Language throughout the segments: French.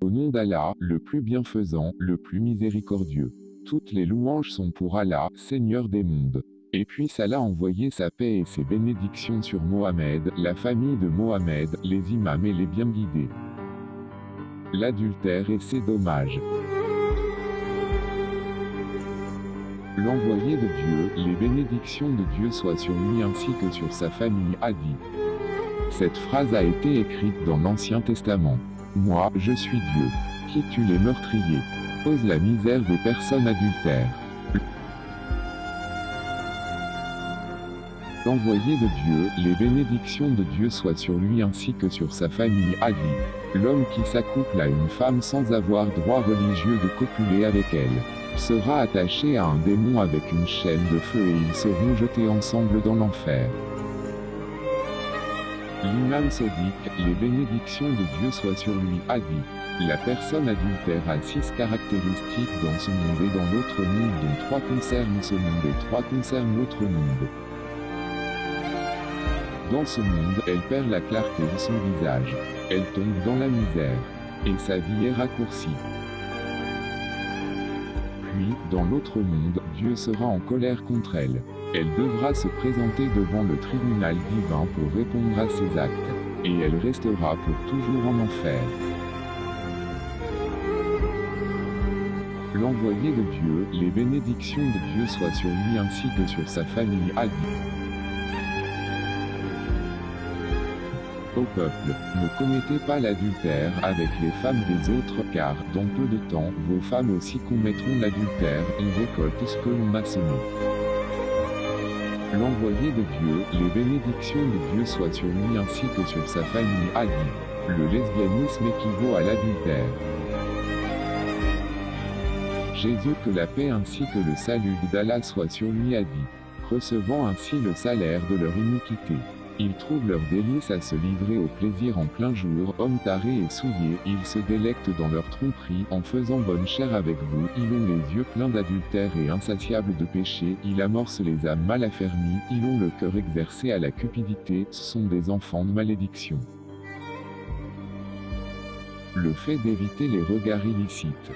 Au nom d'Allah, le plus bienfaisant, le plus miséricordieux. Toutes les louanges sont pour Allah, Seigneur des mondes. Et puisse Allah envoyer sa paix et ses bénédictions sur Mohammed, la famille de Mohammed, les imams et les bien guidés. L'adultère et ses dommages. L'envoyé de Dieu, les bénédictions de Dieu soient sur lui ainsi que sur sa famille, a dit. Cette phrase a été écrite dans l'Ancien Testament. Moi, je suis Dieu, qui tue les meurtriers, cause la misère des personnes adultères. L'envoyé de Dieu, les bénédictions de Dieu soient sur lui ainsi que sur sa famille, a dit. L'homme qui s'accouple à une femme sans avoir droit religieux de copuler avec elle, sera attaché à un démon avec une chaîne de feu et ils seront jetés ensemble dans l'enfer. L'imam Sadiq, les bénédictions de Dieu soient sur lui, a dit. La personne adultère a 6 caractéristiques dans ce monde et dans l'autre monde dont 3 concernent ce monde et 3 concernent l'autre monde. Dans ce monde, elle perd la clarté de son visage. Elle tombe dans la misère. Et sa vie est raccourcie. Puis, dans l'autre monde, Dieu sera en colère contre elle. Elle devra se présenter devant le tribunal divin pour répondre à ses actes. Et elle restera pour toujours en enfer. L'envoyé de Dieu, les bénédictions de Dieu soient sur lui ainsi que sur sa famille, a dit. Ô peuple, ne commettez pas l'adultère avec les femmes des autres, car, dans peu de temps, vos femmes aussi commettront l'adultère, on récolte ce que l'on a semé. L'envoyé de Dieu, les bénédictions de Dieu soient sur lui ainsi que sur sa famille, a dit. Le lesbianisme équivaut à l'adultère. Jésus, que la paix ainsi que le salut d'Allah soit sur lui, a dit. Recevant ainsi le salaire de leur iniquité. Ils trouvent leur délice à se livrer au plaisir en plein jour, hommes tarés et souillés, ils se délectent dans leur tromperie, en faisant bonne chère avec vous, ils ont les yeux pleins d'adultère et insatiables de péché, ils amorcent les âmes mal affermies, ils ont le cœur exercé à la cupidité, ce sont des enfants de malédiction. Le fait d'éviter les regards illicites.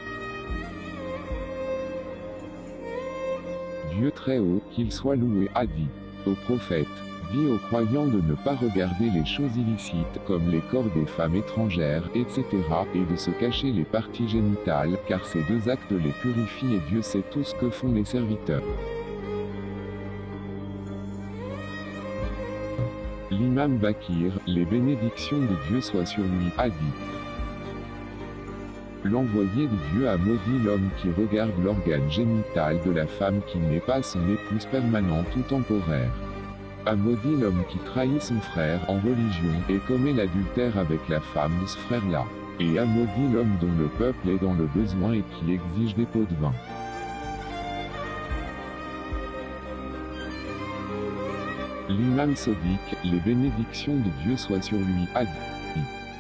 Dieu très haut, qu'il soit loué, a dit au prophète. Dit aux croyants de ne pas regarder les choses illicites comme les corps des femmes étrangères, etc. et de se cacher les parties génitales, car ces 2 actes les purifient et Dieu sait tout ce que font les serviteurs. L'imam Bakir, les bénédictions de Dieu soient sur lui, a dit. L'envoyé de Dieu a maudit l'homme qui regarde l'organe génital de la femme qui n'est pas son épouse permanente ou temporaire. A maudit l'homme qui trahit son frère en religion et commet l'adultère avec la femme de ce frère-là. Et a maudit l'homme dont le peuple est dans le besoin et qui exige des pots de vin. L'imam Sadiq, les bénédictions de Dieu soient sur lui, a dit.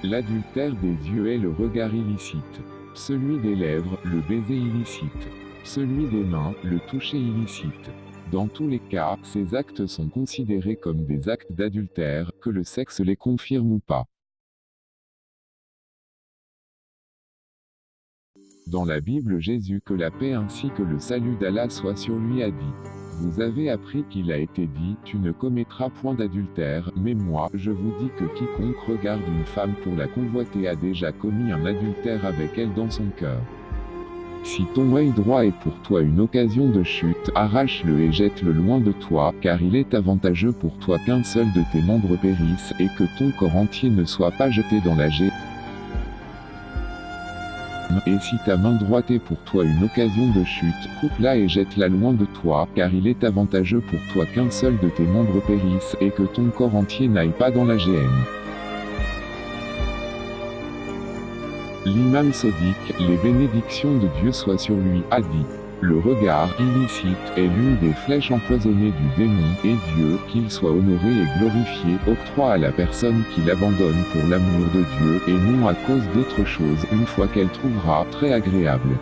L'adultère des yeux est le regard illicite. Celui des lèvres, le baiser illicite. Celui des mains, le toucher illicite. Dans tous les cas, ces actes sont considérés comme des actes d'adultère, que le sexe les confirme ou pas. Dans la Bible, Jésus, que la paix ainsi que le salut d'Allah soit sur lui, a dit. Vous avez appris qu'il a été dit, tu ne commettras point d'adultère, mais moi, je vous dis que quiconque regarde une femme pour la convoiter a déjà commis un adultère avec elle dans son cœur. Si ton œil droit est pour toi une occasion de chute, arrache-le et jette-le loin de toi, car il est avantageux pour toi qu'un seul de tes membres périsse, et que ton corps entier ne soit pas jeté dans la géhenne. Et si ta main droite est pour toi une occasion de chute, coupe-la et jette-la loin de toi, car il est avantageux pour toi qu'un seul de tes membres périsse, et que ton corps entier n'aille pas dans la géhenne. L'imam Sadiq, les bénédictions de Dieu soient sur lui, a dit. Le regard illicite est l'une des flèches empoisonnées du démon, et Dieu, qu'il soit honoré et glorifié, octroie à la personne qui l'abandonne pour l'amour de Dieu et non à cause d'autre chose une fois qu'elle trouvera très agréable.